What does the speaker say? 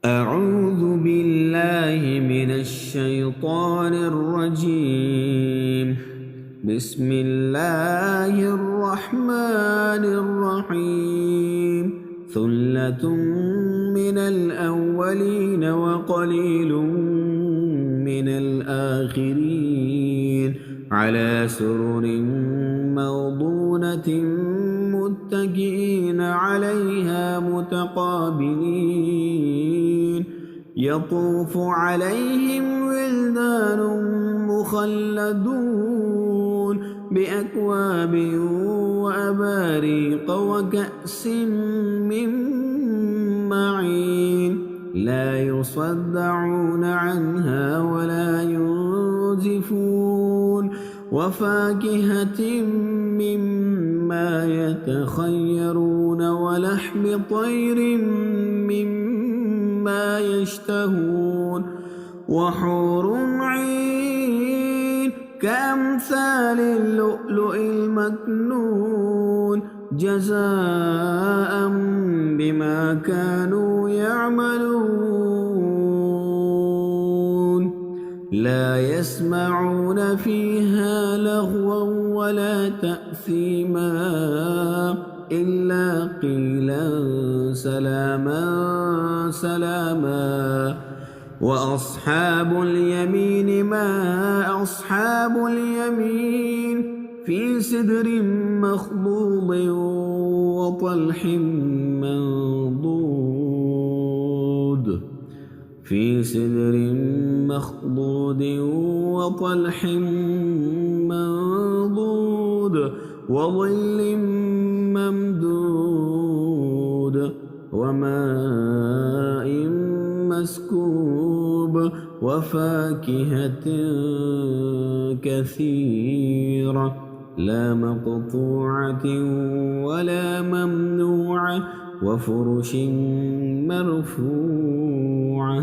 أعوذ بالله من الشيطان الرجيم. بسم الله الرحمن الرحيم. ثلة من الأولين وقليل من الآخرين على سرر موضونة متكئين عليها متقابلين يطوف عليهم ولدان مخلدون بأكواب وأباريق وكأس من معين لا يصدعون عنها ولا ينزفون وفاكهة مما يتخيرون ولحم طير مما يشتهون وحور عين كأمثال اللؤلؤ المكنون جزاء بما كانوا يعملون لا يسمعون فيها لغوا ولا تأثيما إلا قيلا سلاما سلاما وأصحاب اليمين ما أصحاب اليمين في سدر مخضود وطلح منضود في سدر مخضود وطلح منضود وظل ممدود وماء مسكوب وفاكهة كثيرة لا مقطوعة ولا ممنوعة وفرش مرفوعة